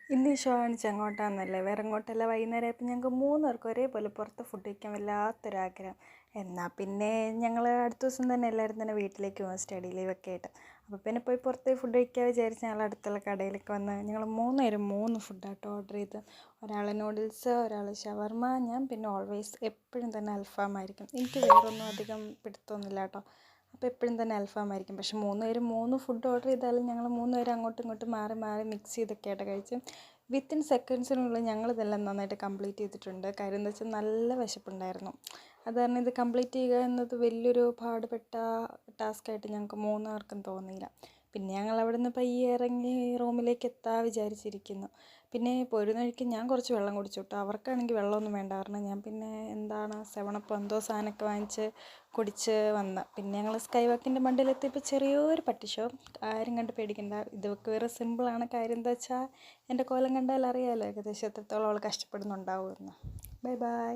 ഇന്ന് ഈ ഷോ കാണിച്ച് അങ്ങോട്ടാന്നല്ലേ, വേറെ എങ്ങോട്ടല്ല. വൈകുന്നേരം ആയപ്പോൾ ഞങ്ങൾക്ക് 3 പേർക്കും ഒരേപോലെ പുറത്ത് ഫുഡ് കഴിക്കാൻ വല്ലാത്തൊരാഗ്രഹം. എന്നാൽ പിന്നെ ഞങ്ങൾ അടുത്ത ദിവസം തന്നെ എല്ലാവരും തന്നെ വീട്ടിലേക്ക് പോകും, സ്റ്റഡി ലീവൊക്കെ ആയിട്ട്. അപ്പോൾ പിന്നെ പോയി പുറത്ത് ഫുഡ് കഴിക്കാൻ വിചാരിച്ച് ഞങ്ങൾ അടുത്തുള്ള കടയിലൊക്കെ വന്ന് ഞങ്ങൾ 3 പേരും 3 ഫുഡാട്ടോ ഓർഡർ ചെയ്ത്. ഒരാൾ നൂഡിൽസ്, ഒരാൾ ഷവർമ, ഞാൻ പിന്നെ ഓൾവേസ് എപ്പോഴും തന്നെ അൽഫാമായിരിക്കും. എനിക്ക് വേറൊന്നും അധികം പിടുത്തമൊന്നുമില്ല കേട്ടോ. അപ്പോൾ എപ്പോഴും തന്നെ അൽഫാമായിരിക്കും. പക്ഷെ 3 പേരും 3 ഫുഡ് ഓർഡർ ചെയ്താലും ഞങ്ങൾ 3 പേരും അങ്ങോട്ടും ഇങ്ങോട്ടും മാറി മാറി മിക്സ് ചെയ്തൊക്കെ ആയിട്ട് കഴിച്ച് വിത്തിൻ സെക്കൻഡ്സിനുള്ളിൽ ഞങ്ങളിതെല്ലാം നന്നായിട്ട് കംപ്ലീറ്റ് ചെയ്തിട്ടുണ്ട്. കാര്യം എന്താ വെച്ചാൽ നല്ല വിശപ്പുണ്ടായിരുന്നു. അത് കാരണം ഇത് കംപ്ലീറ്റ് ചെയ്യുക എന്നത് വലിയൊരു പാടുപെട്ട ടാസ്ക്കായിട്ട് ഞങ്ങൾക്ക് 3 പേർക്കും തോന്നിയില്ല. പിന്നെ ഞങ്ങൾ അവിടെ നിന്ന് പയ്യെ ഇറങ്ങി റൂമിലേക്ക് എത്താൻ വിചാരിച്ചിരിക്കുന്നു. പിന്നെ പോരുന്ന വഴിക്ക് ഞാൻ കുറച്ച് വെള്ളം കുടിച്ചു കേട്ടോ. അവർക്കാണെങ്കിൽ വെള്ളമൊന്നും വേണ്ട, കാരണം ഞാൻ പിന്നെ എന്താണ് 7up എന്തോ സാധനമൊക്കെ വാങ്ങിച്ച് കുടിച്ച് വന്ന്. പിന്നെ ഞങ്ങൾ സ്കൈ വാക്കിൻ്റെ മണ്ടയിലെത്തിയപ്പോൾ ചെറിയൊരു പട്ടി ഷോ. ആരും കണ്ട് പേടിക്കണ്ട, ഇതൊക്കെ വേറെ സിമ്പിളാണ്. കാര്യം എന്താ വെച്ചാൽ എൻ്റെ കോലം കണ്ടാൽ അറിയാമല്ലോ ഏകദേശം എത്രത്തോളം അവൾ കഷ്ടപ്പെടുന്നുണ്ടാവുമെന്ന്. Bye bye.